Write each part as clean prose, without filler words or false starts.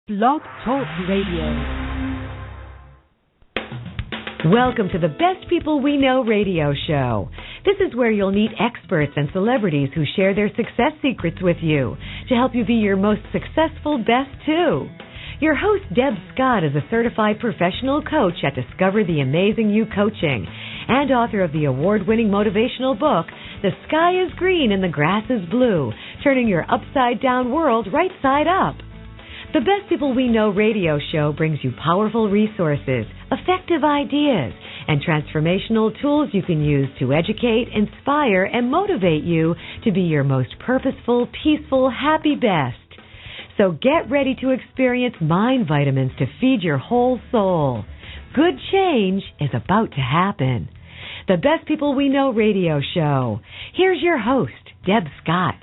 Blog Talk Radio. Welcome to the Best People We Know radio show. This is where you'll meet experts and celebrities who share their success secrets with you to help you be your most successful best too. Your host, Deb Scott, is a certified professional coach at Discover the Amazing You Coaching and author of the award-winning motivational book, The Sky is Green and the Grass is Blue, turning your upside-down world right side up. The Best People We Know radio show brings you powerful resources, effective ideas, and transformational tools you can use to educate, inspire, and motivate you to be your most purposeful, peaceful, happy best. So get ready to experience mind vitamins to feed your whole soul. Good change is about to happen. The Best People We Know radio show. Here's your host, Deb Scott.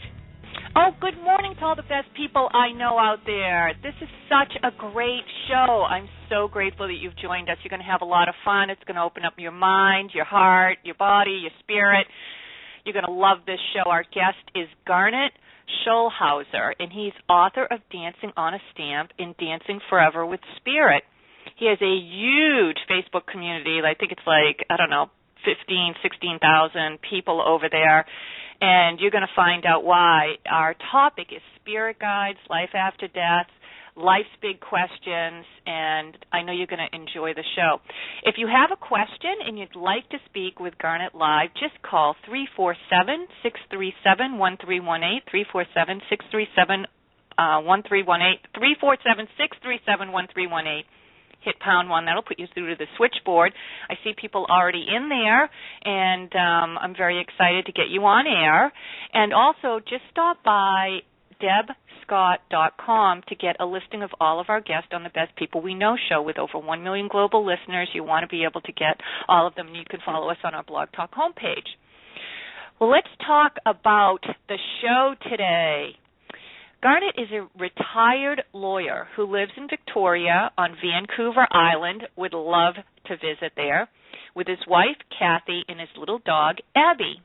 Oh, good morning to all the best people I know out there. This is such a great show. I'm so grateful that you've joined us. You're going to have a lot of fun. It's going to open up your mind, your heart, your body, your spirit. You're going to love this show. Our guest is Garnet Schulhauser, and he's author of Dancing on a Stamp and Dancing Forever with Spirit. He has a huge Facebook community. I think it's 16,000 people over there. And you're going to find out why. Our topic is spirit guides, life after death, life's big questions, and I know you're going to enjoy the show. If you have a question and you'd like to speak with Garnet live, just call 347-637-1318, 347-637-1318, 347-637-1318. Hit pound 1. That'll put you through to the switchboard. I see people already in there, and I'm very excited to get you on air. And also, just stop by debscott.com to get a listing of all of our guests on the Best People We Know show. With over 1 million global listeners, you want to be able to get all of them, and you can follow us on our Blog Talk homepage. Well, let's talk about the show today. Garnet is a retired lawyer who lives in Victoria on Vancouver Island, would love to visit there, with his wife, Kathy, and his little dog, Abby.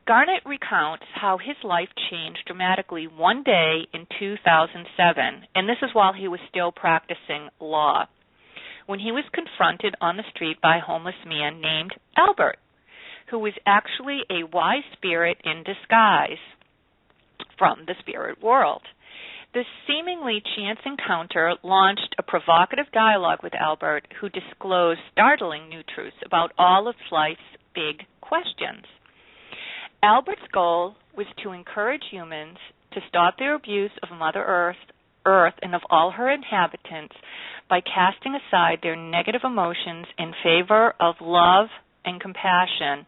Garnet recounts how his life changed dramatically one day in 2007, and this is while he was still practicing law, when he was confronted on the street by a homeless man named Albert, who was actually a wise spirit in disguise from the spirit world. This seemingly chance encounter launched a provocative dialogue with Albert, who disclosed startling new truths about all of life's big questions. Albert's goal was to encourage humans to stop their abuse of Mother Earth and of all her inhabitants by casting aside their negative emotions in favor of love and compassion.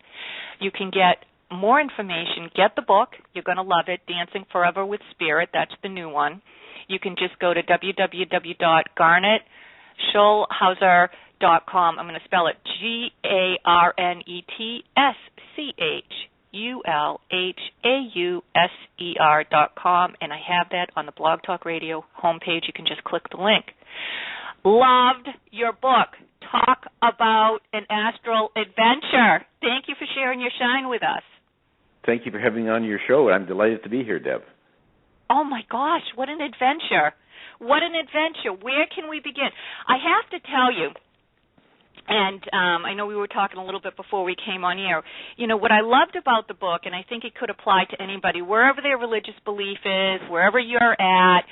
You can get more information, get the book. You're going to love it, Dancing Forever with Spirit. That's the new one. You can just go to www.garnetschulhauser.com. I'm going to spell it GarnetSchulhauser.com, and I have that on the Blog Talk Radio homepage. You can just click the link. Loved your book. Talk about an astral adventure. Thank you for sharing your shine with us. Thank you for having me on your show. I'm delighted to be here, Deb. Oh, my gosh, what an adventure. What an adventure. Where can we begin? I have to tell you, and I know we were talking a little bit before we came on air, what I loved about the book, and I think it could apply to anybody, wherever their religious belief is, wherever you're at,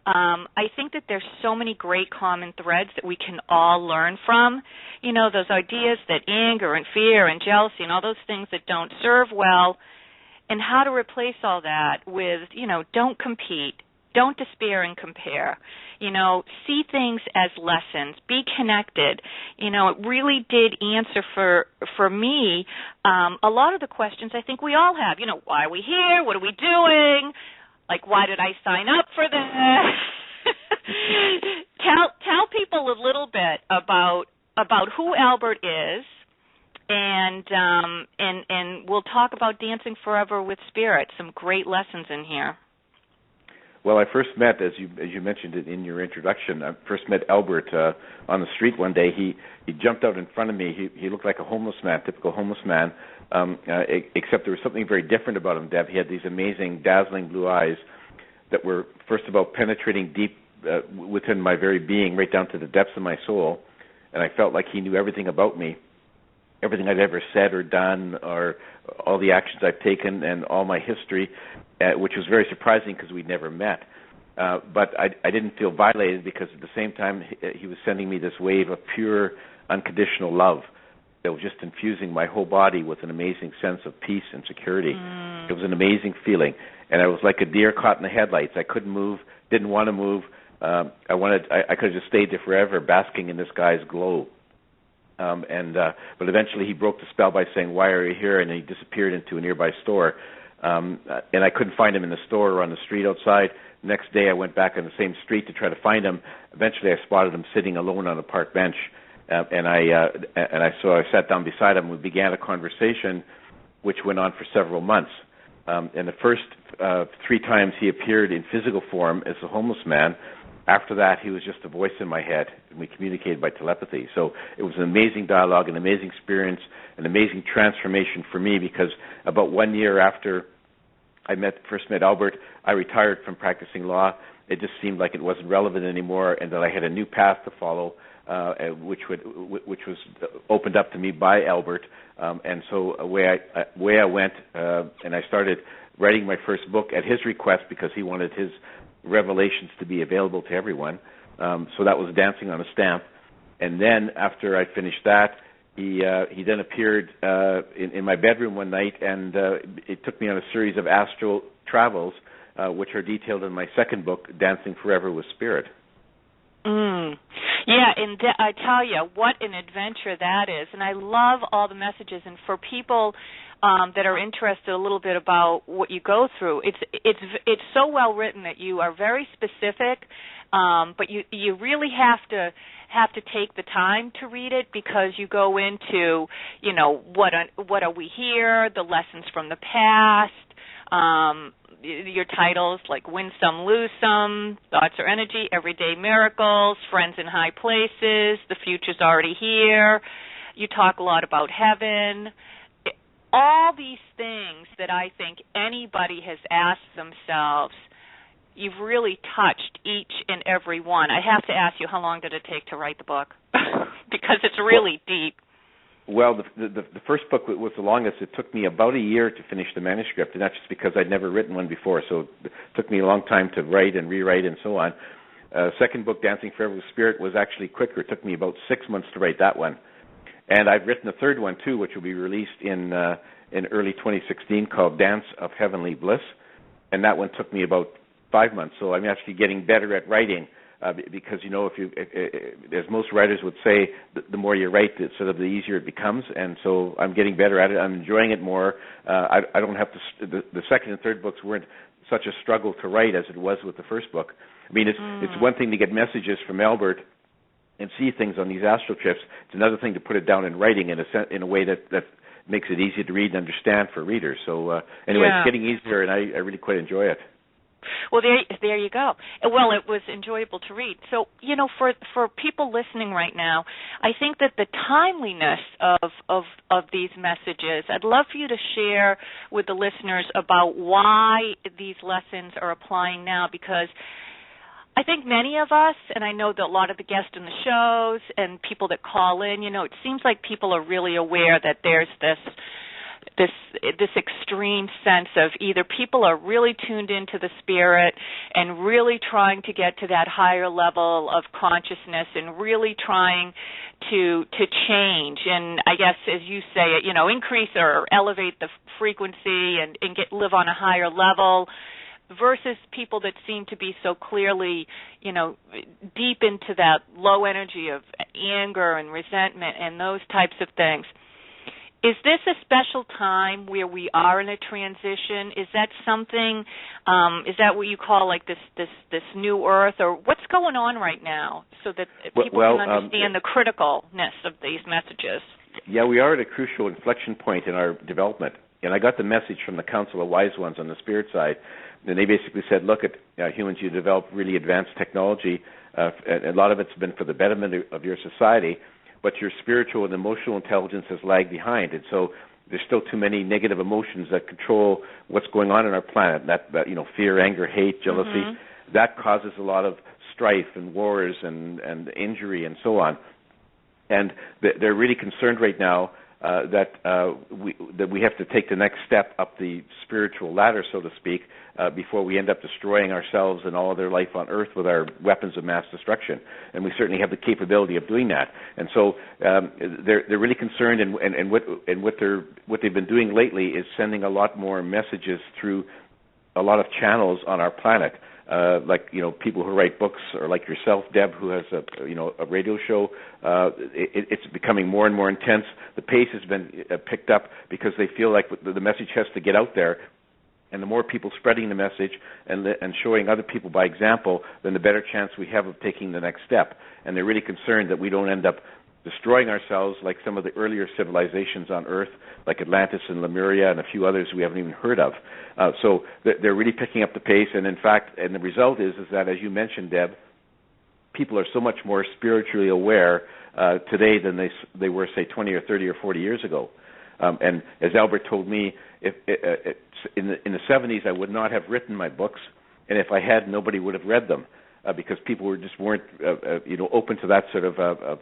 I think that there's so many great common threads that we can all learn from. Those ideas that anger and fear and jealousy and all those things that don't serve well, and how to replace all that with, don't compete, don't despair and compare. See things as lessons, be connected. It really did answer for me a lot of the questions I think we all have. Why are we here? What are we doing? Why did I sign up for this? Tell people a little bit about who Albert is, and we'll talk about Dancing Forever with Spirit. Some great lessons in here. Well, I first met, as you mentioned it in your introduction, I first met Albert on the street one day. He jumped out in front of me. He looked like a homeless man, typical homeless man, except there was something very different about him, Deb. He had these amazing, dazzling blue eyes that were, first of all, penetrating within my very being, right down to the depths of my soul, and I felt like he knew everything about me, everything I'd ever said or done, or all the actions I've taken and all my history, which was very surprising because we'd never met. But I didn't feel violated because at the same time he was sending me this wave of pure, unconditional love that was just infusing my whole body with an amazing sense of peace and security. It was an amazing feeling. And I was like a deer caught in the headlights. I couldn't move, didn't want to move. I could have just stayed there forever, basking in this guy's glow. But eventually he broke the spell by saying, "Why are you here?" And he disappeared into a nearby store. And I couldn't find him in the store or on the street outside. Next day I went back on the same street to try to find him. Eventually I spotted him sitting alone on a park bench. So I sat down beside him. We began a conversation which went on for several months. And the first 3 times he appeared in physical form as a homeless man. After that, he was just a voice in my head, and we communicated by telepathy. So it was an amazing dialogue, an amazing experience, an amazing transformation for me, because about 1 year after I first met Albert, I retired from practicing law. It just seemed like it wasn't relevant anymore, and that I had a new path to follow, which was opened up to me by Albert. And so away I went, and I started writing my first book at his request, because he wanted his revelations to be available to everyone. So that was Dancing on a Stamp. And then after I finished that, he then appeared in my bedroom one night, and it took me on a series of astral travels, which are detailed in my second book, Dancing Forever with Spirit. Yeah, and I tell you, what an adventure that is. And I love all the messages. And for people that are interested a little bit about what you go through, it's so well written that you are very specific, but you really have to take the time to read it, because you go into, what are we here, the lessons from the past, your titles like Win Some, Lose Some, Thoughts Are Energy, Everyday Miracles, Friends in High Places, The Future's Already Here. You talk a lot about heaven. All these things that I think anybody has asked themselves, you've really touched each and every one. I have to ask you, how long did it take to write the book? Because it's really deep. Well, the first book was the longest. It took me about a year to finish the manuscript, and that's just because I'd never written one before, so it took me a long time to write and rewrite and so on. Second book, Dancing Forever with Spirit, was actually quicker. It took me about 6 months to write that one. And I've written a third one, too, which will be released in early 2016, called Dance of Heavenly Bliss, and that one took me about 5 months. So I'm actually getting better at writing, because, as most writers would say, the more you write, the easier it becomes, and so I'm getting better at it. I'm enjoying it more. I don't have to. The second and third books weren't such a struggle to write as it was with the first book. I mean, it's one thing to get messages from Albert and see things on these astral trips. It's another thing to put it down in writing in a way that makes it easy to read and understand for readers. So anyway, It's getting easier, and I really quite enjoy it. Well, there you go. Well, it was enjoyable to read. So, for people listening right now, I think that the timeliness of these messages, I'd love for you to share with the listeners about why these lessons are applying now, because I think many of us, and I know that a lot of the guests in the shows and people that call in, it seems like people are really aware that there's this extreme sense of either people are really tuned into the spirit and really trying to get to that higher level of consciousness and really trying to change, and I guess, as you say, increase or elevate the frequency and live on a higher level, versus people that seem to be so clearly, deep into that low energy of anger and resentment and those types of things. Is this a special time where we are in a transition? Is that something, is that what you call like this new earth, or what's going on right now so that people can understand the criticalness of these messages? Yeah, we are at a crucial inflection point in our development. And I got the message from the Council of Wise Ones on the spirit side. And they basically said, look, at humans, you develop really advanced technology. And a lot of it's been for the betterment of your society, but your spiritual and emotional intelligence has lagged behind. And so there's still too many negative emotions that control what's going on in our planet. That fear, anger, hate, jealousy, that causes a lot of strife and wars and injury and so on. And they're really concerned right now that we have to take the next step up the spiritual ladder, so to speak, before we end up destroying ourselves and all other life on Earth with our weapons of mass destruction. And we certainly have the capability of doing that. And so they're really concerned, and what they've been doing lately is sending a lot more messages through a lot of channels on our planet. Like people who write books, or like yourself, Deb, who has a radio show. It's becoming more and more intense. The pace has been picked up because they feel like the message has to get out there, and the more people spreading the message and showing other people by example, then the better chance we have of taking the next step. And they're really concerned that we don't end up destroying ourselves like some of the earlier civilizations on Earth, like Atlantis and Lemuria and a few others we haven't even heard of. So they're really picking up the pace, and in fact, and the result is that, as you mentioned, Deb, people are so much more spiritually aware today than they were, say, 20 or 30 or 40 years ago. And as Albert told me, in the 70s, I would not have written my books, and if I had, nobody would have read them. Because people weren't open to that sort of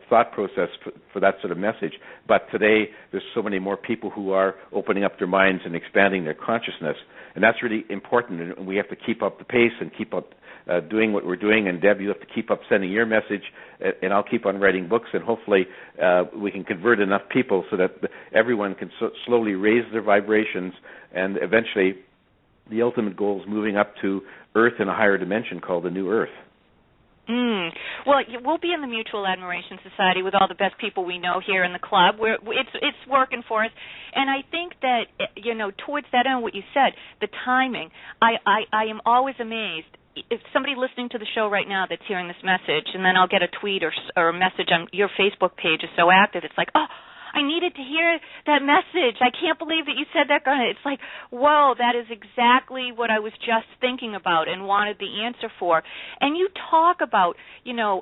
thought process for that sort of message. But today, there's so many more people who are opening up their minds and expanding their consciousness, and that's really important. And we have to keep up the pace and keep up doing what we're doing. And Deb, you have to keep up sending your message, and I'll keep on writing books, and hopefully we can convert enough people so that everyone can slowly raise their vibrations, and eventually the ultimate goal is moving up to Earth in a higher dimension called the New Earth. Well, we'll be in the Mutual Admiration Society with all the best people we know here in the club. It's working for us, and I think that towards that end, what you said, the timing. I am always amazed. If somebody listening to the show right now that's hearing this message, and then I'll get a tweet or a message on your Facebook page is so active, it's like, oh, I needed to hear that message. I can't believe that you said that, Garnet. It's like, whoa, that is exactly what I was just thinking about and wanted the answer for. And you talk about,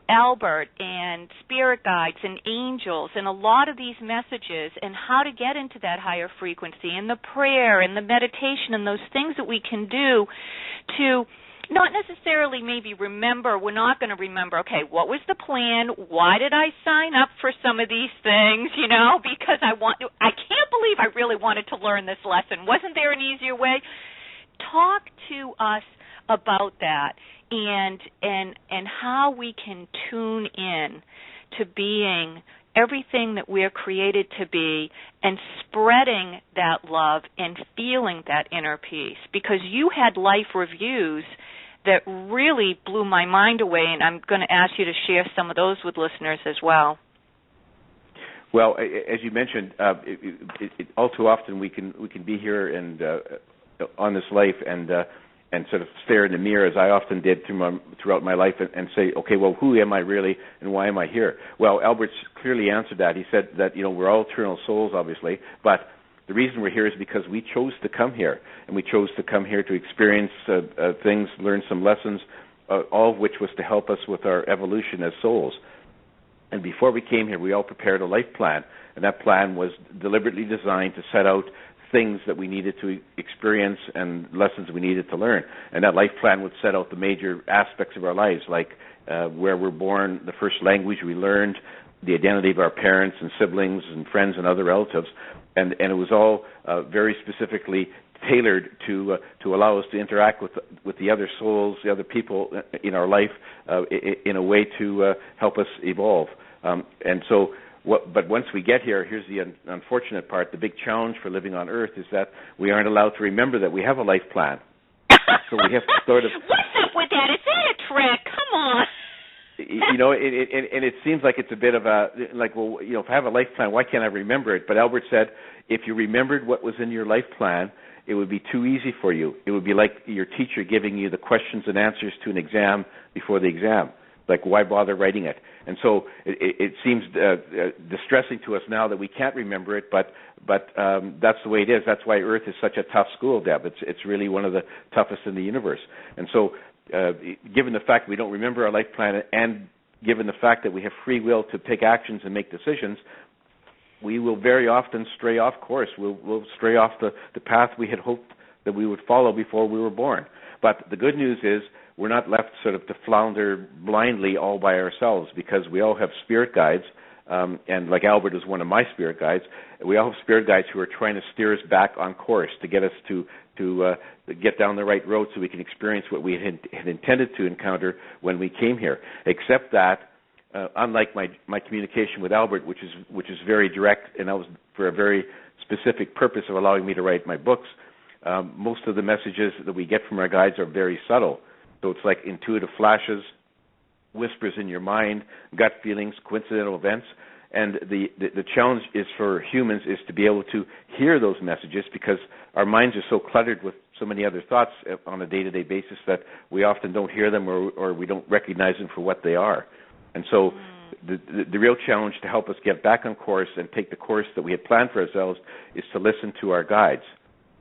Albert and spirit guides and angels and a lot of these messages and how to get into that higher frequency and the prayer and the meditation and those things that we can do to not necessarily maybe remember. We're not going to remember, okay, what was the plan? Why did I sign up for some of these things, because I can't believe I really wanted to learn this lesson. Wasn't there an easier way? Talk to us about that and how we can tune in to being everything that we're created to be and spreading that love and feeling that inner peace. Because you had life reviews that really blew my mind away, and I'm going to ask you to share some of those with listeners as well. Well, as you mentioned, all too often we can be here and on this life and sort of stare in the mirror, as I often did throughout my life, and say, okay, well, who am I really, and why am I here? Well, Albert's clearly answered that. He said that we're all eternal souls, obviously, but the reason we're here is because we chose to come here, and we chose to come here to experience things, learn some lessons, all of which was to help us with our evolution as souls. And before we came here, we all prepared a life plan, and that plan was deliberately designed to set out things that we needed to experience and lessons we needed to learn. And that life plan would set out the major aspects of our lives, like where we're born, the first language we learned, the identity of our parents and siblings and friends and other relatives. And it was all very specifically tailored to allow us to interact with the other souls, the other people in our life in a way to help us evolve. But once we get here, here's the unfortunate part. The big challenge for living on Earth is that we aren't allowed to remember that we have a life plan. So we have to sort of... What's up with that? Is that a trick? Come on. And it seems like it's a bit of a, if I have a life plan, why can't I remember it? But Albert said, if you remembered what was in your life plan, it would be too easy for you. It would be like your teacher giving you the questions and answers to an exam before the exam. Like, why bother writing it? And so it seems distressing to us now that we can't remember it, but that's the way it is. That's why Earth is such a tough school, Deb. It's really one of the toughest in the universe. And so given the fact we don't remember our life plan, and given the fact that we have free will to take actions and make decisions, we will very often stray off course. We'll stray off the path we had hoped that we would follow before we were born. But the good news is we're not left sort of to flounder blindly all by ourselves, because we all have spirit guides, and like Albert is one of my spirit guides. We all have spirit guides who are trying to steer us back on course to get us to get down the right road so we can experience what we had intended to encounter when we came here. Except that, unlike my communication with Albert, which is very direct, and that was for a very specific purpose of allowing me to write my books, most of the messages that we get from our guides are very subtle. So it's like intuitive flashes, whispers in your mind, gut feelings, coincidental events. And the challenge is for humans is to be able to hear those messages, because our minds are so cluttered with so many other thoughts on a day-to-day basis that we often don't hear them, or we don't recognize them for what they are. And so the real challenge to help us get back on course and take the course that we had planned for ourselves is to listen to our guides.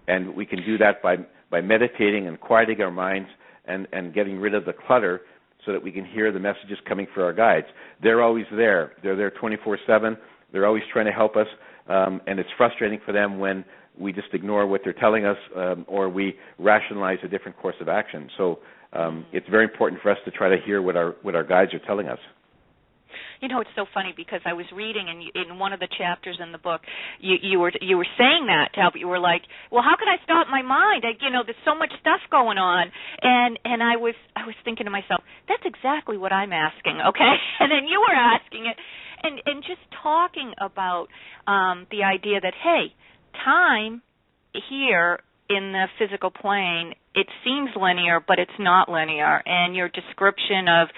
And we can do that by meditating and quieting our minds and getting rid of the clutter, so that we can hear the messages coming from our guides. They're always there. They're there 24/7. They're always trying to help us, and it's frustrating for them when we just ignore what they're telling us, or we rationalize a different course of action. So it's very important for us to try to hear what our guides are telling us. You know, it's so funny because I was reading, and in one of the chapters in the book, you were saying that to help. You were like, "Well, how can I stop my mind? There's so much stuff going on." And I was thinking to myself, that's exactly what I'm asking. Okay, and then you were asking it, and just talking about the idea that, hey, time here in the physical plane, it seems linear, but it's not linear. And your description of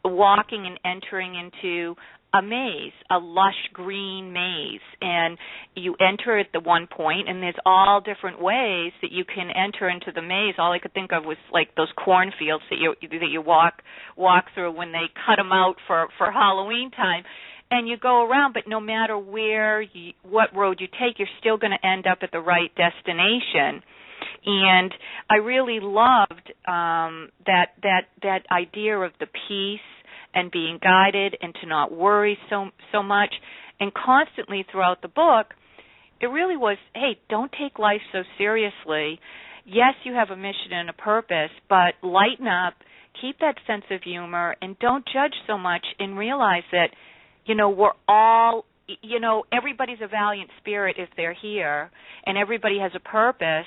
walking and entering into a maze, a lush green maze, and you enter at the one point, and there's all different ways that you can enter into the maze. All I could think of was like those cornfields that you walk through when they cut them out for Halloween time, and you go around. But no matter what road you take, you're still going to end up at the right destination. And I really loved that idea of the peace and being guided and to not worry so much. And constantly throughout the book, it really was, hey, don't take life so seriously. Yes, you have a mission and a purpose, but lighten up, keep that sense of humor, and don't judge so much, and realize that, we're all, everybody's a valiant spirit if they're here, and everybody has a purpose.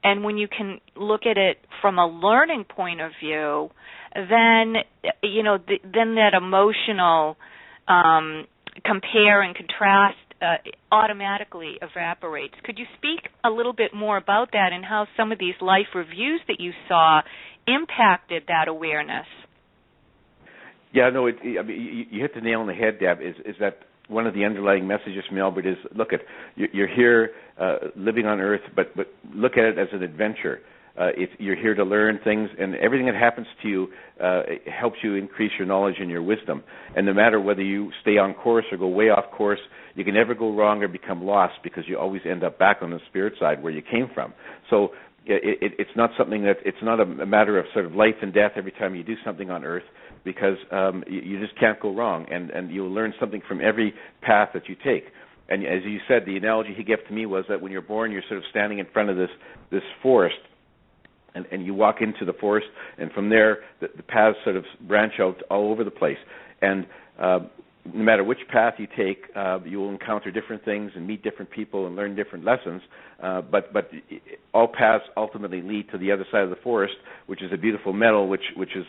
And when you can look at it from a learning point of view, then then that emotional compare and contrast automatically evaporates. Could you speak a little bit more about that and how some of these life reviews that you saw impacted that awareness? Yeah, no, you hit the nail on the head, Deb. Is that one of the underlying messages from Albert is, look, you're here living on Earth, but look at it as an adventure. You're here to learn things, and everything that happens to you helps you increase your knowledge and your wisdom. And no matter whether you stay on course or go way off course, you can never go wrong or become lost, because you always end up back on the spirit side where you came from. So it's not something it's not a matter of sort of life and death every time you do something on Earth, because you just can't go wrong, and you'll learn something from every path that you take. And as you said, the analogy he gave to me was that when you're born, you're sort of standing in front of this forest, and you walk into the forest, and from there the paths sort of branch out all over the place. And no matter which path you take, you will encounter different things and meet different people and learn different lessons. But all paths ultimately lead to the other side of the forest, which is a beautiful meadow, which is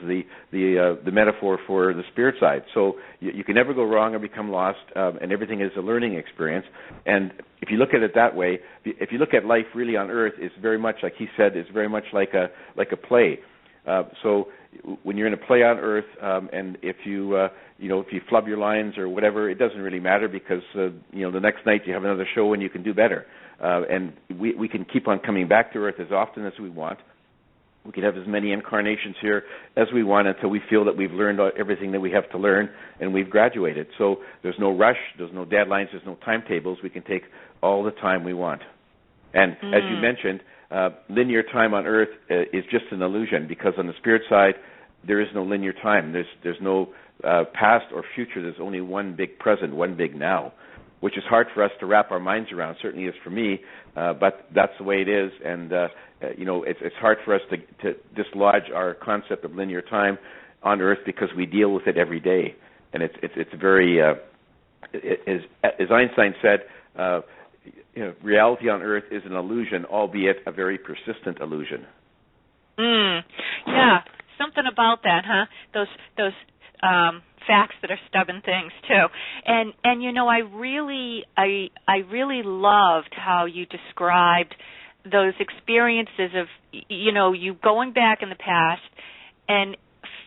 the metaphor for the spirit side. So you can never go wrong or become lost, and everything is a learning experience. And if you look at it that way, if you look at life really on Earth, it's very much like he said, it's very much like a play. So when you're in a play on Earth, and if you flub your lines or whatever, it doesn't really matter, because the next night you have another show and you can do better. And we can keep on coming back to Earth as often as we want. We can have as many incarnations here as we want until we feel that we've learned everything that we have to learn and we've graduated. So there's no rush, there's no deadlines, there's no timetables. We can take all the time we want. And as you mentioned, linear time on Earth is just an illusion, because on the spirit side, there is no linear time. There's no past or future. There's only one big present, one big now. which is hard for us to wrap our minds around. Certainly is for me, but that's the way it is. And it's hard for us to dislodge our concept of linear time on Earth because we deal with it every day. And it's very, as Einstein said, reality on Earth is an illusion, albeit a very persistent illusion. Yeah, something about that, huh? Those facts that are stubborn things too. And I really loved how you described those experiences of you going back in the past and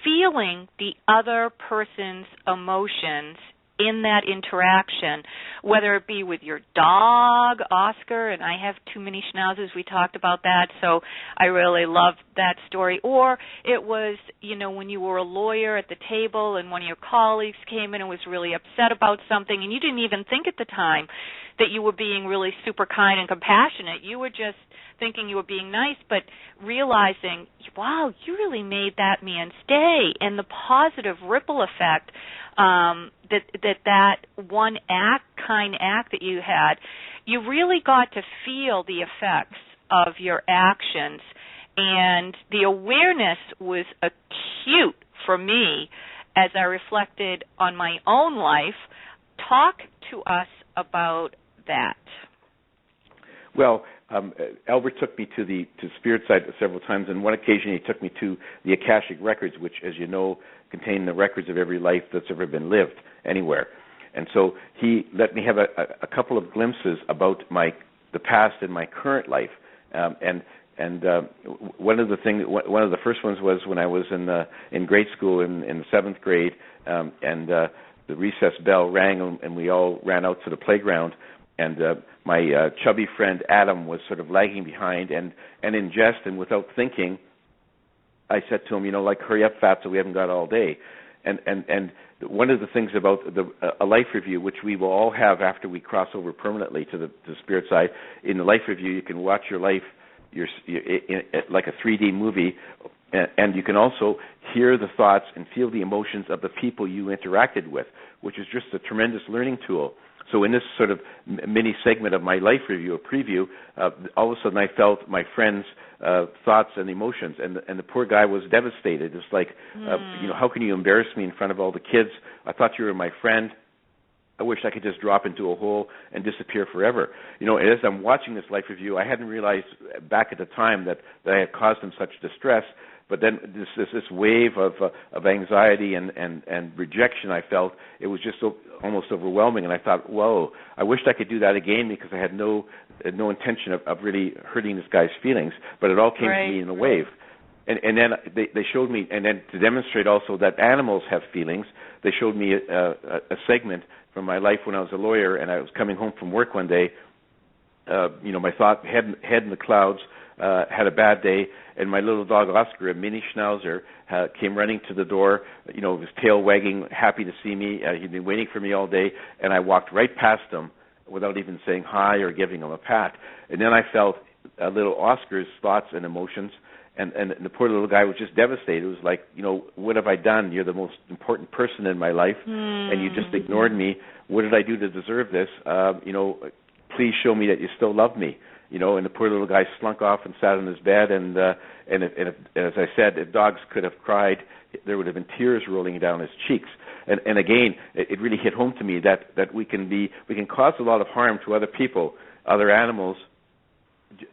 feeling the other person's emotions in that interaction, whether it be with your dog, Oscar, and I have too many schnauzers, we talked about that, so I really loved that story, or it was, when you were a lawyer at the table and one of your colleagues came in and was really upset about something, and you didn't even think at the time that you were being really super kind and compassionate. You were just thinking you were being nice, but realizing, wow, you really made that man stay, and the positive ripple effect that one kind act that you had, you really got to feel the effects of your actions, and the awareness was acute for me as I reflected on my own life. Talk to us about that. Well, Albert took me to spirit side several times. On one occasion, he took me to the Akashic Records, which, as you know, contain the records of every life that's ever been lived anywhere. And so he let me have a couple of glimpses about the past and my current life. And one of the first ones was when I was in grade school in the 7th grade, and the recess bell rang, and we all ran out to the playground. And my chubby friend Adam was sort of lagging behind, and in jest and without thinking, I said to him, hurry up, Fatso, we haven't got all day. And one of the things about a life review, which we will all have after we cross over permanently to the spirit side, in the life review you can watch your life like a 3D movie, and you can also hear the thoughts and feel the emotions of the people you interacted with, which is just a tremendous learning tool. So in this sort of mini segment of my life review, a preview, all of a sudden I felt my friend's thoughts and emotions, and the poor guy was devastated. It's like, how can you embarrass me in front of all the kids? I thought you were my friend. I wish I could just drop into a hole and disappear forever. As I'm watching this life review, I hadn't realized back at the time that I had caused him such distress. But then this wave of anxiety and rejection I felt, it was just almost overwhelming. And I thought, whoa, I wished I could do that again, because I had no intention of really hurting this guy's feelings. But it all came to me in a wave. And then they showed me, and then to demonstrate also that animals have feelings, they showed me a segment from my life when I was a lawyer, and I was coming home from work one day. My thought, head in the clouds, had a bad day, and my little dog Oscar, a mini schnauzer, came running to the door, his tail wagging, happy to see me. He'd been waiting for me all day, and I walked right past him without even saying hi or giving him a pat. And then I felt little Oscar's thoughts and emotions, and the poor little guy was just devastated. It was like, what have I done? You're the most important person in my life, and you just ignored me. What did I do to deserve this? Please show me that you still love me. And the poor little guy slunk off and sat on his bed, and as I said, if dogs could have cried, there would have been tears rolling down his cheeks. And again, it really hit home to me that we can cause a lot of harm to other people, other animals,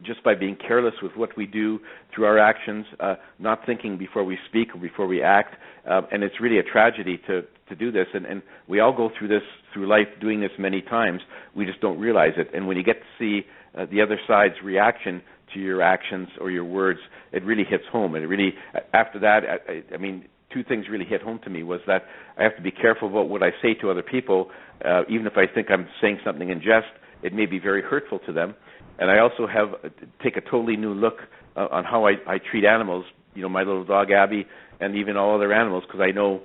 just by being careless with what we do through our actions, not thinking before we speak or before we act, and it's really a tragedy to do this. And we all go through life doing this many times. We just don't realize it. And when you get to see the other side's reaction to your actions or your words, it really hits home. And it really, after that, I mean, two things really hit home to me was that I have to be careful about what I say to other people, even if I think I'm saying something in jest. It may be very hurtful to them. And I also take a totally new look on how I treat animals, my little dog Abby, and even all other animals, because I know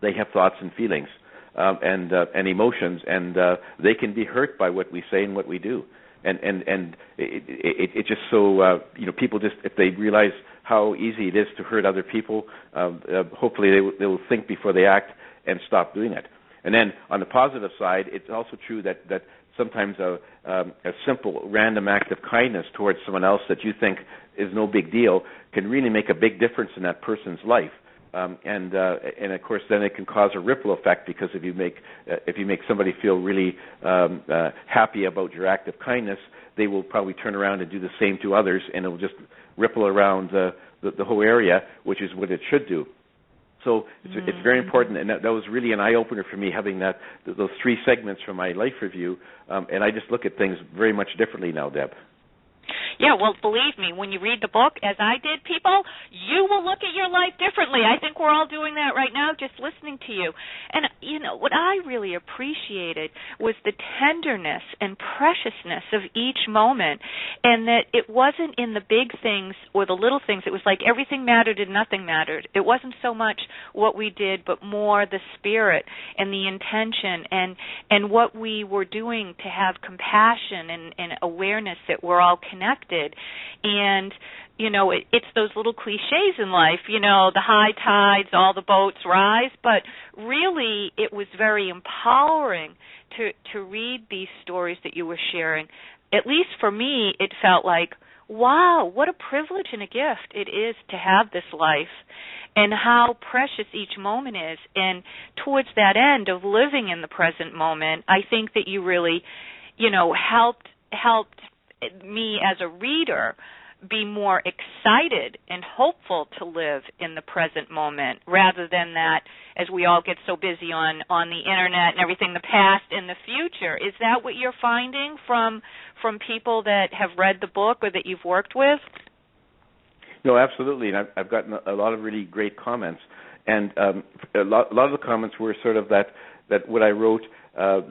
they have thoughts and feelings and emotions, and they can be hurt by what we say and what we do. And it just so people just, if they realize how easy it is to hurt other people, hopefully they will think before they act and stop doing it. And then on the positive side, it's also true that sometimes a simple random act of kindness towards someone else that you think is no big deal can really make a big difference in that person's life. And of course, then it can cause a ripple effect, because if you make somebody feel really happy about your act of kindness, they will probably turn around and do the same to others, and it will just ripple around the whole area, which is what it should do. So it's very important, and that was really an eye-opener for me, having those 3 segments from my life review, and I just look at things very much differently now, Deb. Yeah, well, believe me, when you read the book, as I did, people, you will look at your life differently. I think we're all doing that right now, just listening to you. And, what I really appreciated was the tenderness and preciousness of each moment, and that it wasn't in the big things or the little things. It was like everything mattered and nothing mattered. It wasn't so much what we did, but more the spirit and the intention and what we were doing to have compassion and awareness that we're all connected. And, it's those little cliches in life, the high tides, all the boats rise, but really it was very empowering to read these stories that you were sharing. At least for me, it felt like, wow, what a privilege and a gift it is to have this life, and how precious each moment is. And towards that end of living in the present moment, I think that you really, helped me as a reader be more excited and hopeful to live in the present moment, rather than that, as we all get so busy on the internet and everything, the past and the future. Is that what you're finding from people that have read the book or that you've worked with? No, absolutely, and I've gotten a lot of really great comments, and a lot of the comments were sort of that what I wrote,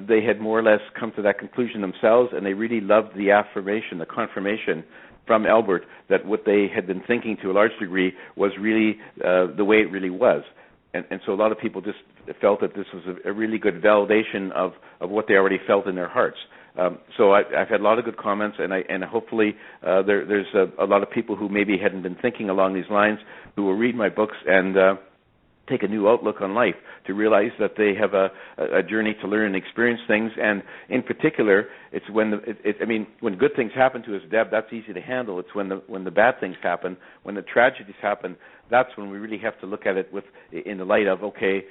they had more or less come to that conclusion themselves, and they really loved the affirmation, the confirmation from Albert that what they had been thinking to a large degree was really the way it really was. And so a lot of people just felt that this was a really good validation of what they already felt in their hearts. So I've had a lot of good comments, and hopefully there's a lot of people who maybe hadn't been thinking along these lines who will read my books and take a new outlook on life, to realize that they have a journey to learn and experience things. And in particular, it's when when good things happen to us, Deb, that's easy to handle. It's when the bad things happen, when the tragedies happen, that's when we really have to look at it in the light of, okay,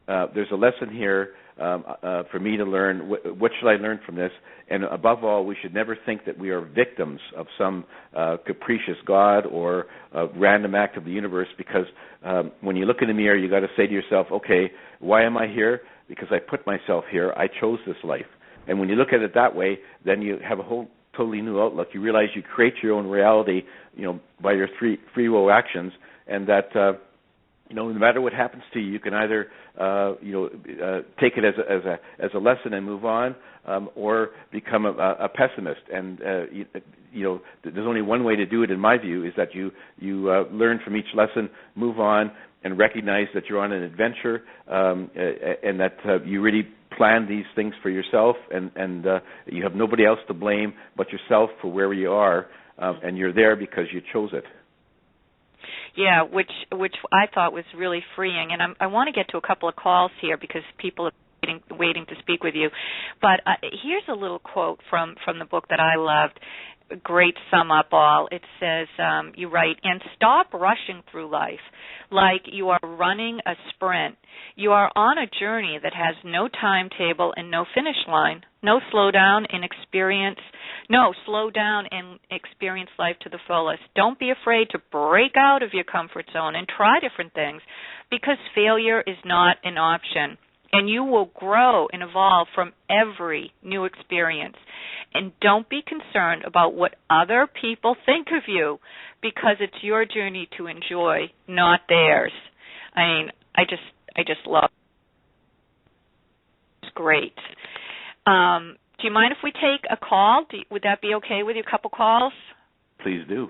there's a lesson here for me to learn. What should I learn from this? And above all, we should never think that we are victims of some capricious God or random act of the universe, because when you look in the mirror, you got to say to yourself, okay, why am I here? Because I put myself here. I chose this life. And when you look at it that way, then you have a whole totally new outlook. You realize you create your own reality, by your free will actions, and that no matter what happens to you, you can either take it as a lesson and move on, or become a pessimist. And there's only one way to do it, in my view, is that you learn from each lesson, move on, and recognize that you're on an adventure, and that you really plan these things for yourself, and you have nobody else to blame but yourself for where you are, and you're there because you chose it. Yeah, which I thought was really freeing. And I want to get to a couple of calls here because people are waiting to speak with you. But here's a little quote from the book that I loved. Great sum up all. It says, you write, and stop rushing through life like you are running a sprint. You are on a journey that has no timetable and no finish line. Slow down and experience life to the fullest. Don't be afraid to break out of your comfort zone and try different things, because failure is not an option. And you will grow and evolve from every new experience. And don't be concerned about what other people think of you, because it's your journey to enjoy, not theirs. I mean, I just love it. It's great. Do you mind if we take a call? Would that be okay with you? A couple calls? Please do.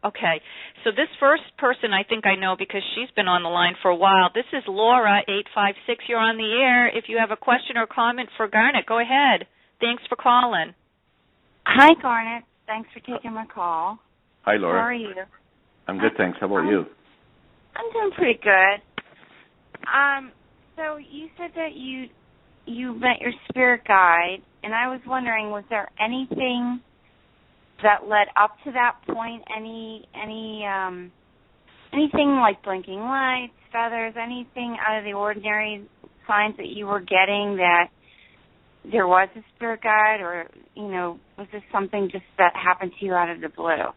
Okay. So this first person I think I know because she's been on the line for a while. This is Laura, 856. You're on the air. If you have a question or comment for Garnet, go ahead. Thanks for calling. Hi, Garnet. Thanks for taking my call. Hi, Laura. How are you? I'm good, thanks. How about you? I'm doing pretty good. So you said that you you met your spirit guide, and I was wondering, was there anything that led up to that point? Anything like blinking lights, feathers, anything out of the ordinary signs that you were getting that there was a spirit guide, or, was this something just that happened to you out of the blue?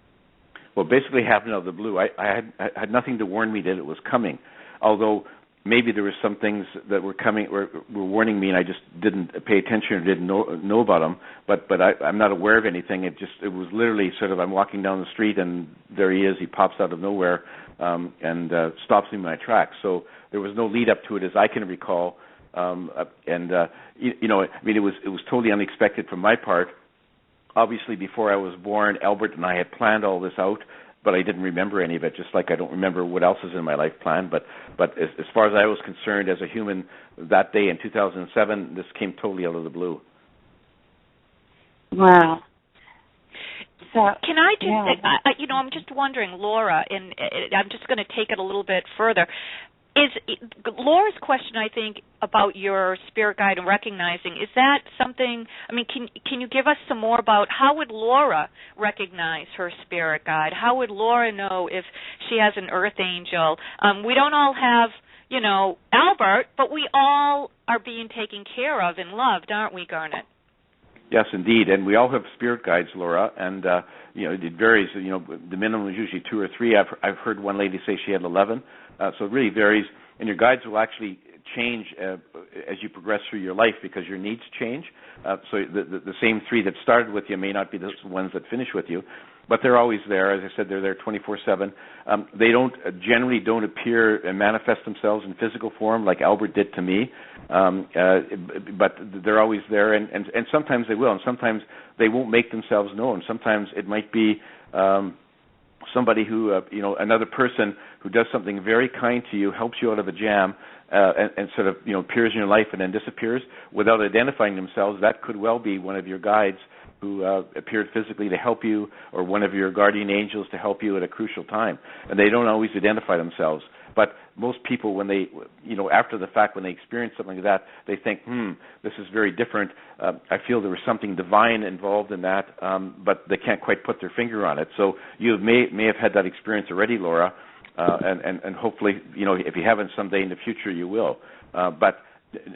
Well, basically happened out of the blue. I had nothing to warn me that it was coming, although maybe there were some things that were coming or were warning me, and I just didn't pay attention or didn't know about them. But I'm not aware of anything. It was literally sort of, I'm walking down the street and there he is. He pops out of nowhere and stops me in my tracks. So there was no lead up to it, as I can recall. It was totally unexpected from my part. Obviously, before I was born, Albert and I had planned all this out, but I didn't remember any of it, just like I don't remember what else is in my life planned. But as far as I was concerned as a human that day in 2007, this came totally out of the blue. Wow. So, can I just, I'm just wondering, Laura, and I'm just going to take it a little bit further. Is Laura's question, I think, about your spirit guide and recognizing, is that something, can you give us some more about how would Laura recognize her spirit guide? How would Laura know if she has an earth angel? We don't all have, Albert, but we all are being taken care of and loved, aren't we, Garnet? Yes, indeed, and we all have spirit guides, Laura, and it varies. The minimum is usually 2 or 3. I've heard one lady say she had 11, so it really varies. And your guides will actually change as you progress through your life because your needs change. So the same 3 that started with you may not be the ones that finish with you, but they're always there. As I said, they're there 24/7. They generally don't appear and manifest themselves in physical form like Albert did to me, but they're always there, and sometimes they will, and sometimes they won't make themselves known. Sometimes it might be somebody who, another person who does something very kind to you, helps you out of a jam, and sort of, appears in your life and then disappears without identifying themselves. That could well be one of your guides who appeared physically to help you, or one of your guardian angels to help you at a crucial time. And they don't always identify themselves. But most people, when they, after the fact, when they experience something like that, they think, this is very different. I feel there was something divine involved in that, but they can't quite put their finger on it. So you may have had that experience already, Laura, and hopefully, if you haven't someday in the future, you will. But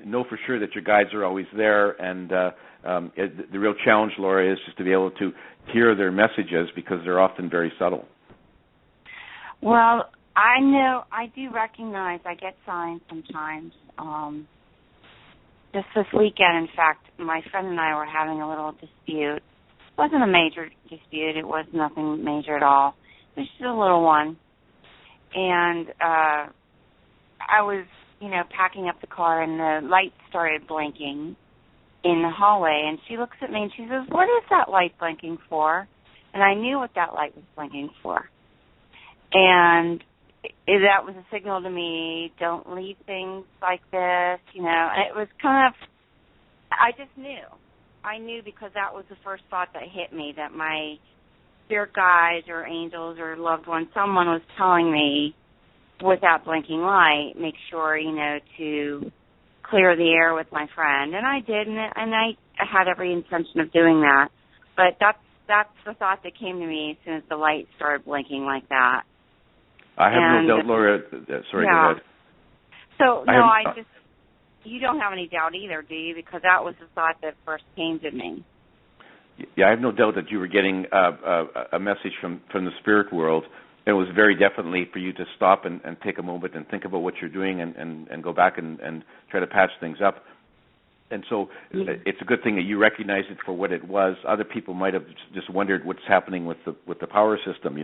know for sure that your guides are always there, and the real challenge, Laura, is just to be able to hear their messages because they're often very subtle. Well, I know, I do recognize I get signs sometimes. Just this weekend, in fact, my friend and I were having a little dispute. It wasn't a major dispute. It was nothing major at all. It was just a little one. And I was, packing up the car, and the light started blinking in the hallway. And she looks at me and she says, "What is that light blinking for?" And I knew what that light was blinking for. And that was a signal to me, don't leave things like this, And it was kind of, I just knew. I knew because that was the first thought that hit me, that my spirit guides or angels or loved ones, someone was telling me with that blinking light, make sure, to clear the air with my friend. And I did, and I had every intention of doing that. But that's the thought that came to me as soon as the light started blinking like that. I have no doubt, Laura. Sorry, go ahead. So, you don't have any doubt either, do you? Because that was the thought that first came to me. Yeah, I have no doubt that you were getting a message from the spirit world. It was very definitely for you to stop and take a moment and think about what you're doing and go back and try to patch things up. And so it's a good thing that you recognize it for what it was. Other people might have just wondered what's happening with the power system,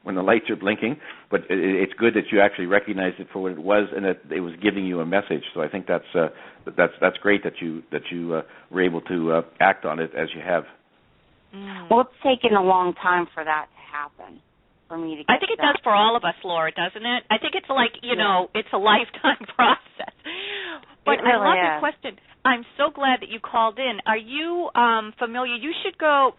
when the lights are blinking. But it's good that you actually recognized it for what it was and that it was giving you a message. So I think that's great that you were able to act on it as you have. Well, it's taken a long time for that to happen. For me to get I think it does for all of us, Laura, doesn't it? I think it's like, it's a lifetime process. But really I love is. your question. I'm so glad that you called in. Are you familiar? You should go,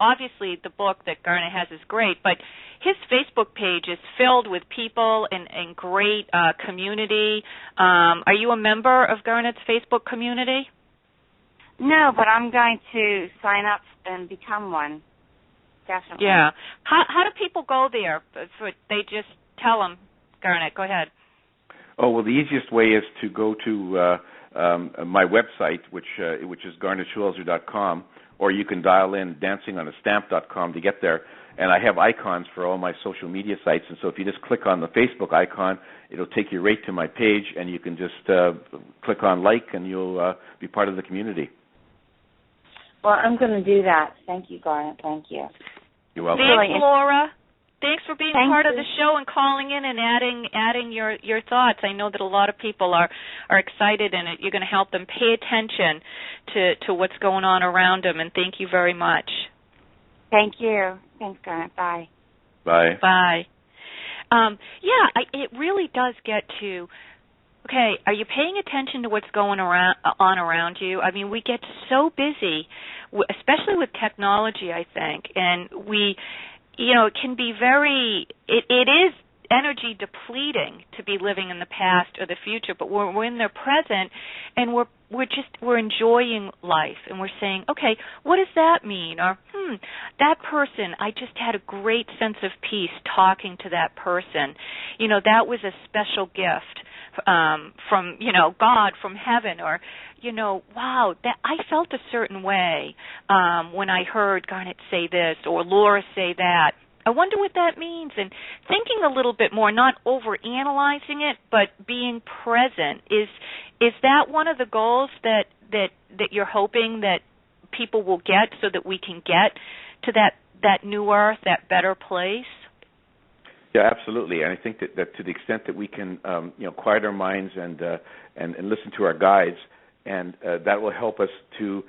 obviously the book that Garnet has is great, but his Facebook page is filled with people and great community. Are you a member of Garnet's Facebook community? No, but I'm going to sign up and become one. Definitely. Yeah. How do people go there? They just tell them. Garnet, go ahead. Oh, well, the easiest way is to go to my website, which is garnetschulhauser.com, or you can dial in dancingonastamp.com to get there. And I have icons for all my social media sites, and so if you just click on the Facebook icon, it'll take you right to my page, and you can just click on like, and you'll be part of the community. Well, I'm going to do that. Thank you, Garnet. Thank you. You're welcome. Thanks, Laura. Thanks for being part of you. the show and calling in and adding your thoughts. I know that a lot of people are excited, and you're going to help them pay attention to what's going on around them. And thank you very much. Thank you. Thanks, Garnet. Bye. Bye. Bye. It really does get to, okay, are you paying attention to what's going on around you? I mean, we get so busy, especially with technology, I think, and it can be it is energy depleting to be living in the past or the future, but we're in the present, and we're enjoying life, and we're saying, okay, what does that mean? Or that person, I just had a great sense of peace talking to that person. That was a special gift from God, from heaven, or wow, that I felt a certain way when I heard Garnet say this or Laura say that. I wonder what that means, and thinking a little bit more, not overanalyzing it, but being present. Is that one of the goals that you're hoping that people will get, so that we can get to that new earth, that better place? Yeah, absolutely. And I think that to the extent that we can, quiet our minds and listen to our guides, and that will help us to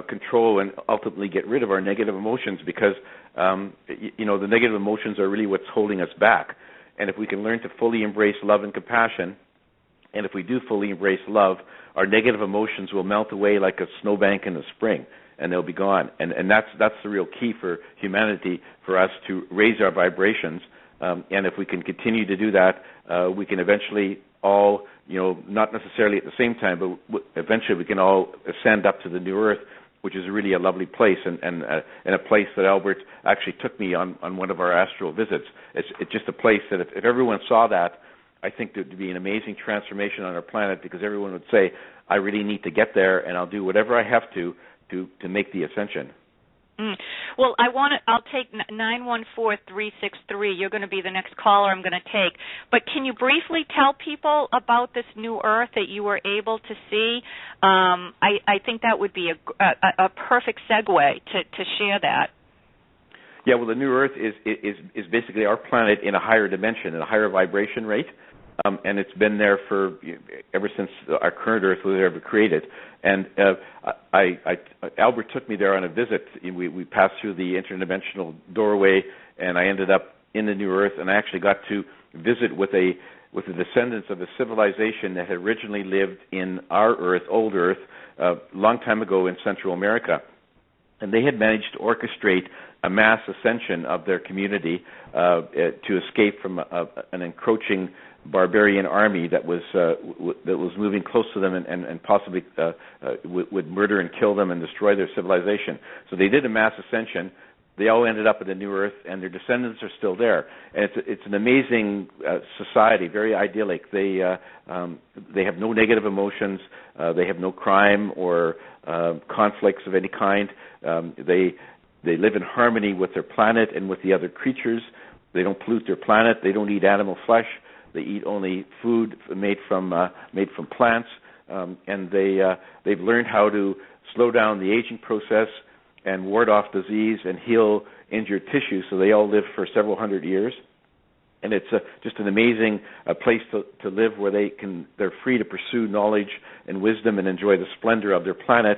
control and ultimately get rid of our negative emotions, because the negative emotions are really what's holding us back. And if we can learn to fully embrace love and compassion, and if we do fully embrace love, our negative emotions will melt away like a snowbank in the spring, and they'll be gone. And that's the real key for humanity, for us to raise our vibrations. And if we can continue to do that, we can eventually all, not necessarily at the same time, but eventually we can all ascend up to the new earth, which is really a lovely place, and a place that Albert actually took me on one of our astral visits. It's just a place that if everyone saw that, I think there would be an amazing transformation on our planet, because everyone would say, I really need to get there, and I'll do whatever I have to make the ascension. Well, I'll take 914-363. You're going to be the next caller I'm going to take. But can you briefly tell people about this new earth that you were able to see? I think that would be a perfect segue to share that. Yeah, well, the new earth is basically our planet in a higher dimension, in a higher vibration rate. And it's been there ever since our current Earth was ever created. And Albert took me there on a visit. We passed through the interdimensional doorway, and I ended up in the new Earth. And I actually got to visit with the descendants of a civilization that had originally lived in our Earth, old Earth, a long time ago in Central America. And they had managed to orchestrate a mass ascension of their community to escape from an encroaching barbarian army that was moving close to them and possibly would murder and kill them and destroy their civilization. So they did a mass ascension. They all ended up in the new Earth, and their descendants are still there. And it's an amazing society, very idyllic. They have no negative emotions. They have no crime or conflicts of any kind. They live in harmony with their planet and with the other creatures. They don't pollute their planet. They don't eat animal flesh. They eat only food made from plants, and they've learned how to slow down the aging process and ward off disease and heal injured tissue. So they all live for several hundred years, and it's just an amazing place to live, where they're free to pursue knowledge and wisdom and enjoy the splendor of their planet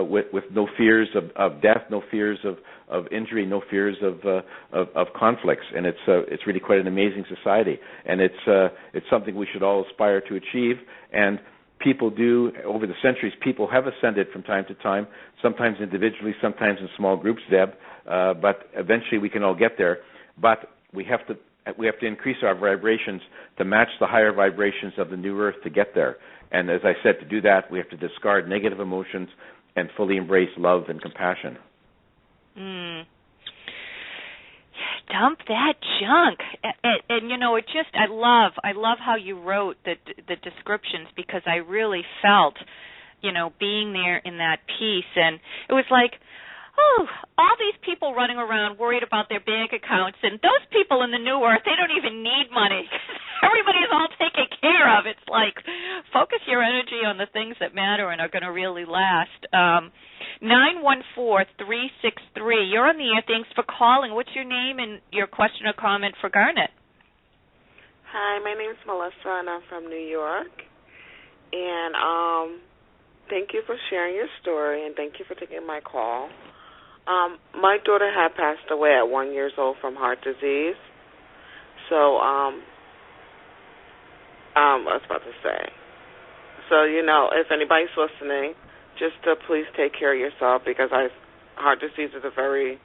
with no fears of death, no fears of injury, no fears of conflicts. And it's really quite an amazing society, and it's something we should all aspire to achieve. And people do, over the centuries, people have ascended from time to time, sometimes individually, sometimes in small groups, Deb, but eventually we can all get there. But we have to increase our vibrations to match the higher vibrations of the new Earth to get there. And as I said, to do that, we have to discard negative emotions and fully embrace love and compassion. Dump that junk. And you know, I love how you wrote the descriptions, because I really felt, you know, being there in that piece, and it was like, oh, all these people running around worried about their bank accounts, and those people in the New Earth, they don't even need money. Everybody's all taken care of. It's like, focus your energy on the things that matter and are going to really last. 914-363. You're on the air. Thanks for calling. What's your name and your question or comment for Garnet? Hi, my name is Melissa, and I'm from New York. And thank you for sharing your story, and thank you for taking my call. My daughter had passed away at 1 year old from heart disease. So, I was about to say. So, you know, if anybody's listening, just to please take care of yourself, because heart disease is a very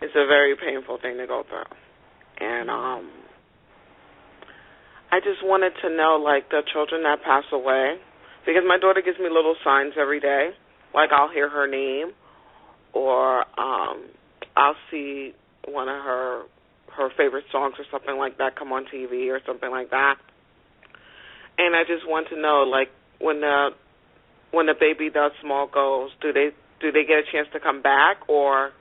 painful thing to go through. And I just wanted to know, like, the children that pass away, because my daughter gives me little signs every day, like I'll hear her name, or I'll see one of her favorite songs or something like that come on TV or something like that. And I just want to know, like, when the baby does small goes, do they get a chance to come back, or?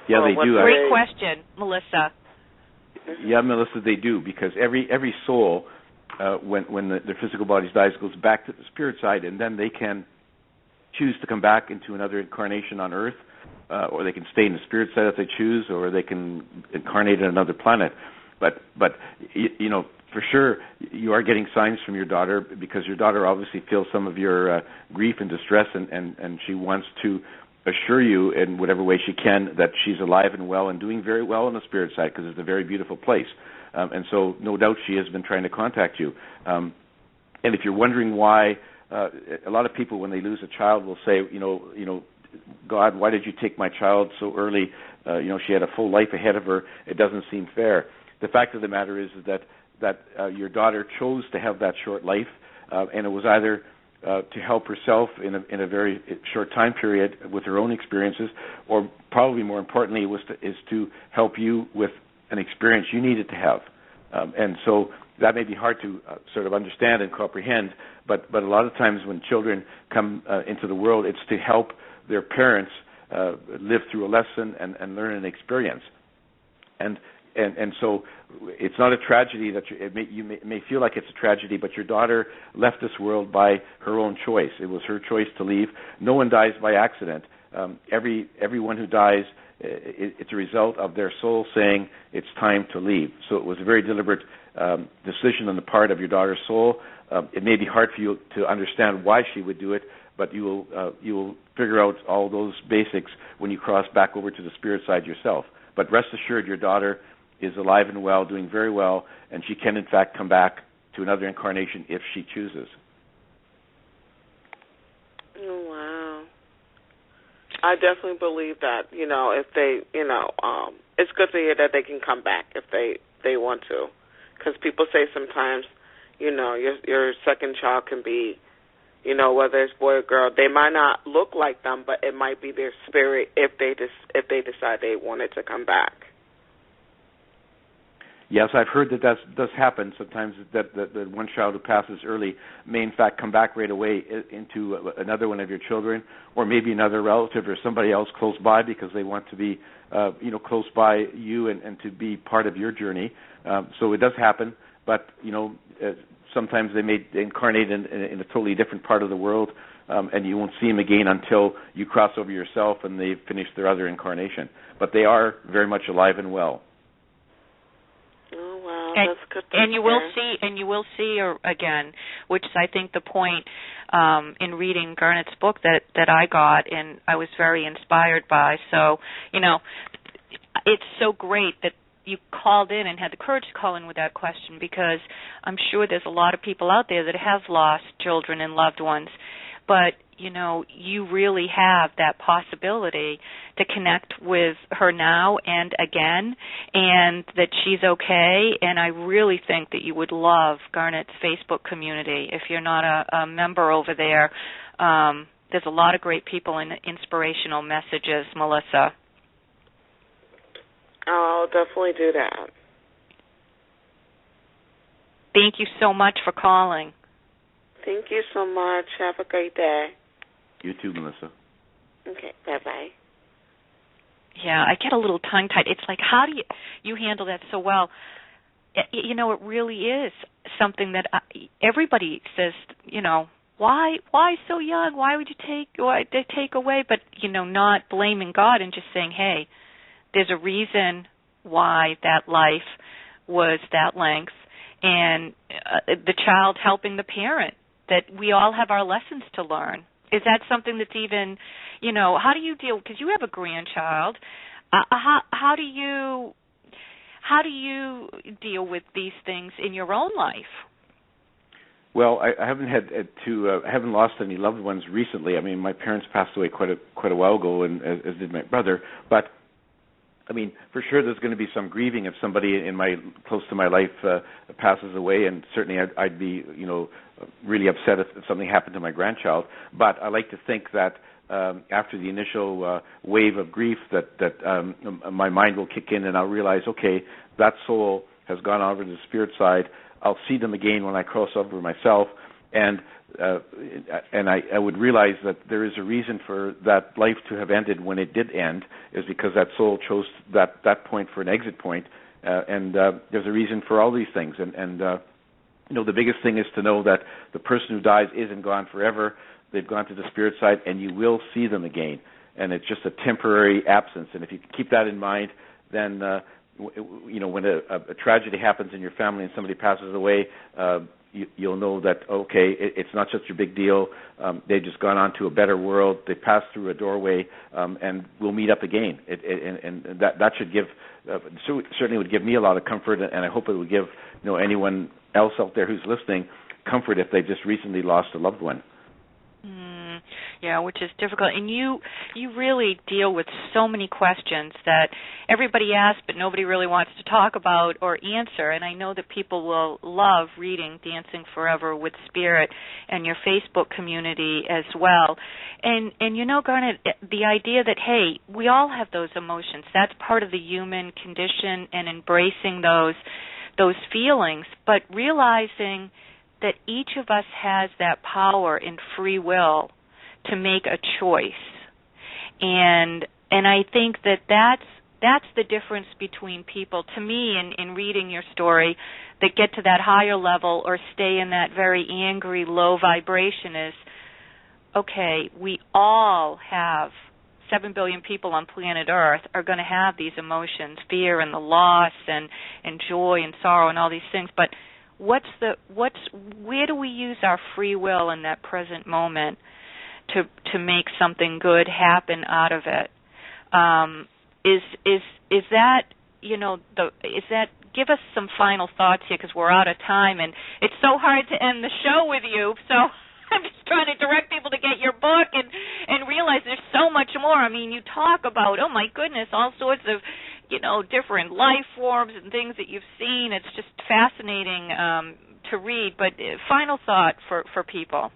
Yeah, they do. Great question, Melissa. Yeah, Melissa, they do, because every soul, when their physical body dies, goes back to the spirit side, and then they can choose to come back into another incarnation on Earth, or they can stay in the spirit side if they choose, or they can incarnate in another planet. But you know, for sure, you are getting signs from your daughter, because your daughter obviously feels some of your grief and distress, and she wants to assure you in whatever way she can that she's alive and well and doing very well on the spirit side, because it's a very beautiful place. And so no doubt she has been trying to contact you. And if you're wondering why, a lot of people, when they lose a child, will say, you know, God, why did you take my child so early? You know, she had a full life ahead of her. It doesn't seem fair. The fact of the matter is that your daughter chose to have that short life, and it was either to help herself in a very short time period with her own experiences, or probably more importantly, is to help you with an experience you needed to have. And so that may be hard to sort of understand and comprehend, but a lot of times when children come into the world, it's to help their parents live through a lesson and learn an experience. And so it's not a tragedy that you may feel like it's a tragedy, but your daughter left this world by her own choice. It was her choice to leave. No one dies by accident. Everyone who dies, it's a result of their soul saying it's time to leave. So it was a very deliberate decision on the part of your daughter's soul. It may be hard for you to understand why she would do it, but you will figure out all those basics when you cross back over to the spirit side yourself. But rest assured, your daughter is alive and well, doing very well, and she can in fact come back to another incarnation if she chooses. Oh, wow. I definitely believe that, you know, if they, you know, it's good to hear that they can come back if they want to. Because people say sometimes, you know, your second child can be, you know, whether it's boy or girl, they might not look like them, but it might be their spirit if they decide they wanted to come back. Yes, I've heard that does happen sometimes, that one child who passes early may in fact come back right away into another one of your children, or maybe another relative or somebody else close by, because they want to be close by you and to be part of your journey. So it does happen, but sometimes they may incarnate in a totally different part of the world, and you won't see them again until you cross over yourself and they've finished their other incarnation. But they are very much alive and well. Oh wow, and, that's good to and hear. you will see her again, which is, I think, the point in reading Garnet's book that I got and I was very inspired by. So, it's so great that you called in and had the courage to call in with that question, because I'm sure there's a lot of people out there that have lost children and loved ones. But, you really have that possibility to connect with her now and again, and that she's okay. And I really think that you would love Garnet's Facebook community. If you're not a member over there, there's a lot of great people and inspirational messages, Melissa. I'll definitely do that. Thank you so much for calling. Thank you so much. Have a great day. You too, Melissa. Okay, bye-bye. Yeah, I get a little tongue-tied. It's like, how do you handle that so well? It really is something that everybody says, why so young? Why would you take away? But, not blaming God and just saying, hey, there's a reason why that life was that length, and the child helping the parent, that we all have our lessons to learn. Is that something that's even, how do you deal, because you have a grandchild, how do you deal with these things in your own life? Well, I haven't I haven't lost any loved ones recently. I mean, my parents passed away quite a while ago, and as did my brother. But I mean, for sure, there's going to be some grieving if somebody close to my life passes away, and certainly I'd be, really upset if something happened to my grandchild. But I like to think that after the initial wave of grief, that my mind will kick in, and I'll realize, okay, that soul has gone over to the spirit side. I'll see them again when I cross over myself, and I would realize that there is a reason for that life to have ended when it did end, is because that soul chose that point for an exit point, and there's a reason for all these things. And the biggest thing is to know that the person who dies isn't gone forever. They've gone to the spirit side, and you will see them again. And it's just a temporary absence. And if you keep that in mind, then when a tragedy happens in your family and somebody passes away, you'll know that, okay, it's not such a big deal. They've just gone on to a better world. They passed through a doorway, and we'll meet up again. And that should give, certainly would give me a lot of comfort, and I hope it would give anyone else out there who's listening comfort if they just recently lost a loved one. Yeah, which is difficult. And you really deal with so many questions that everybody asks but nobody really wants to talk about or answer. And I know that people will love reading Dancing Forever with Spirit and your Facebook community as well. And Garnet, the idea that, hey, we all have those emotions. That's part of the human condition, and embracing those feelings, but realizing that each of us has that power and free will to make a choice. And I think that's the difference between people, to me, in reading your story, that get to that higher level or stay in that very angry, low vibration, is, okay, we all have 7 billion people on planet Earth are going to have these emotions, fear and the loss and joy and sorrow and all these things. But where do we use our free will in that present moment to make something good happen out of it? Is that give us some final thoughts here, because we're out of time, and it's so hard to end the show with you. So I'm just trying to direct people to get your book and realize there's so much more. I mean, you talk about, oh my goodness, all sorts of different life forms and things that you've seen. It's just fascinating to read. But final thought for people.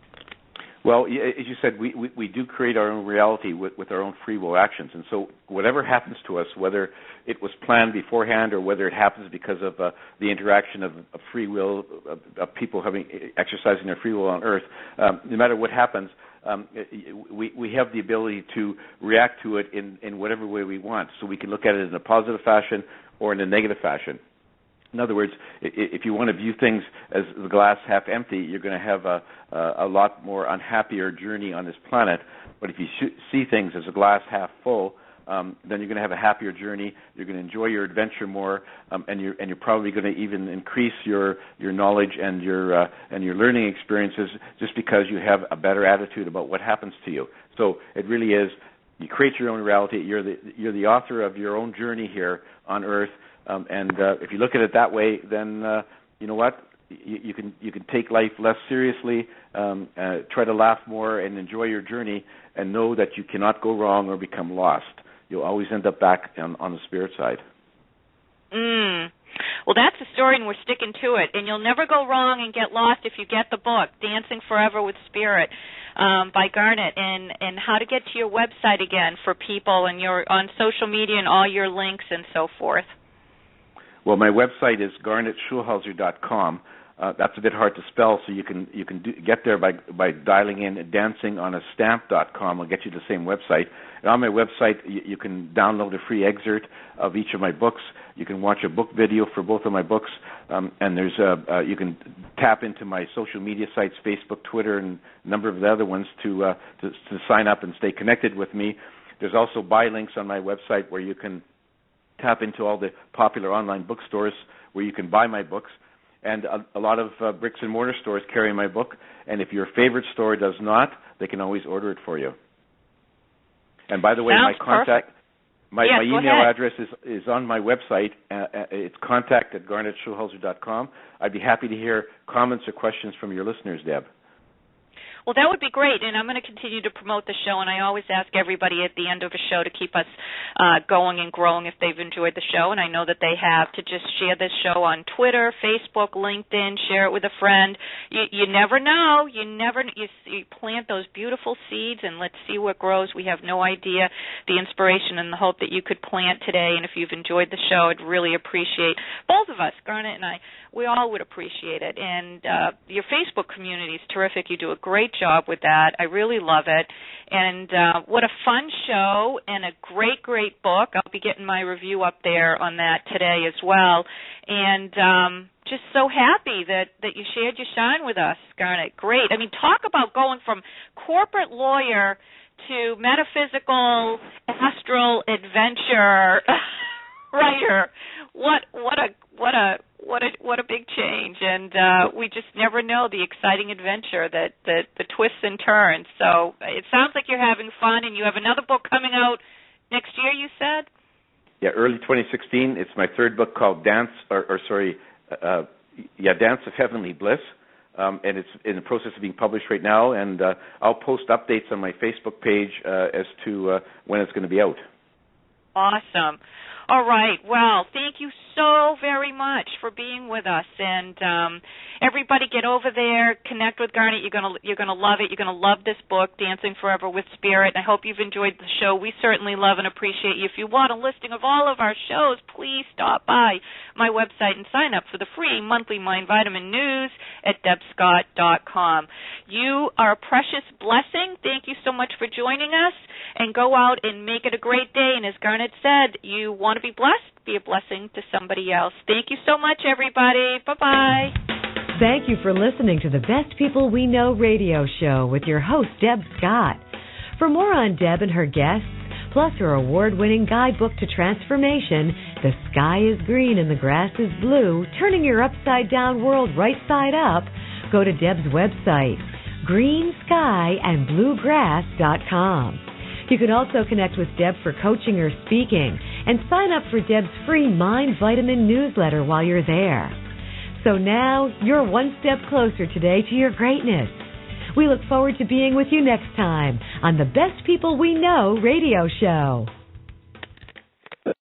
Well, as you said, we do create our own reality with our own free will actions. And so whatever happens to us, whether it was planned beforehand or whether it happens because of the interaction of free will, of people exercising their free will on Earth, no matter what happens, we have the ability to react to it in whatever way we want. So we can look at it in a positive fashion or in a negative fashion. In other words, if you want to view things as the glass half empty, you're going to have a lot more unhappier journey on this planet. But if you see things as a glass half full, then you're going to have a happier journey. You're going to enjoy your adventure more, and you're probably going to even increase your knowledge and your learning experiences just because you have a better attitude about what happens to you. So it really is, you create your own reality. You're the author of your own journey here on Earth. And if you look at it that way, then you know what? you can take life less seriously, try to laugh more, and enjoy your journey, and know that you cannot go wrong or become lost. You'll always end up back on the spirit side. Well, that's the story, and we're sticking to it. And you'll never go wrong and get lost if you get the book, Dancing Forever with Spirit, by Garnet, and how to get to your website again for people, and you're on social media and all your links and so forth. Well, my website is garnetschulhauser.com. That's a bit hard to spell, so you can get there by dialing in dancingonastamp.com. I'll get you the same website. And on my website, you can download a free excerpt of each of my books. You can watch a book video for both of my books, and there's you can tap into my social media sites, Facebook, Twitter, and a number of the other ones to sign up and stay connected with me. There's also buy links on my website where you can tap into all the popular online bookstores where you can buy my books. And a lot of bricks and mortar stores carry my book. And if your favorite store does not, they can always order it for you. And by the way, my email address is on my website. It's contact@garnetschulhauser.com. I'd be happy to hear comments or questions from your listeners, Deb. Well, that would be great, and I'm going to continue to promote the show, and I always ask everybody at the end of a show to keep us going and growing if they've enjoyed the show, and I know that they have, to just share this show on Twitter, Facebook, LinkedIn, share it with a friend. You never know. You plant those beautiful seeds, and let's see what grows. We have no idea the inspiration and the hope that you could plant today, and if you've enjoyed the show, I'd really appreciate, both of us, Garnet and I, we all would appreciate it. And your Facebook community is terrific. You do a great job with that. I really love it. And what a fun show and a great, great book. I'll be getting my review up there on that today as well. And just so happy that you shared your shine with us, Garnet. Great. I mean, talk about going from corporate lawyer to metaphysical, astral adventure writer. What a big change, and we just never know the exciting adventure that the twists and turns. So it sounds like you're having fun, and you have another book coming out next year, you said? Yeah, early 2016. It's my third book called Dance of Heavenly Bliss, and it's in the process of being published right now, and I'll post updates on my Facebook page as to when it's going to be out. Awesome. All right. Well, thank you so very much for being with us, and everybody get over there, connect with Garnet. You're gonna love it. You're gonna love this book, Dancing Forever with Spirit. I hope you've enjoyed the show. We certainly love and appreciate you. If you want a listing of all of our shows, please stop by my website and sign up for the free monthly Mind Vitamin News at debscott.com. You are a precious blessing. Thank you so much for joining us, and go out and make it a great day. And as Garnet said, you want to be blessed, be a blessing to somebody else. Thank you so much, everybody. Bye-bye. Thank you for listening to the Best People We Know radio show with your host, Deb Scott. For more on Deb and her guests, plus her award-winning guidebook to transformation, The Sky is Green and the Grass is Blue, Turning Your Upside-Down World Right Side Up, go to Deb's website, greenskyandbluegrass.com. You can also connect with Deb for coaching or speaking, and sign up for Deb's free Mind Vitamin newsletter while you're there. So now, you're one step closer today to your greatness. We look forward to being with you next time on the Best People We Know radio show.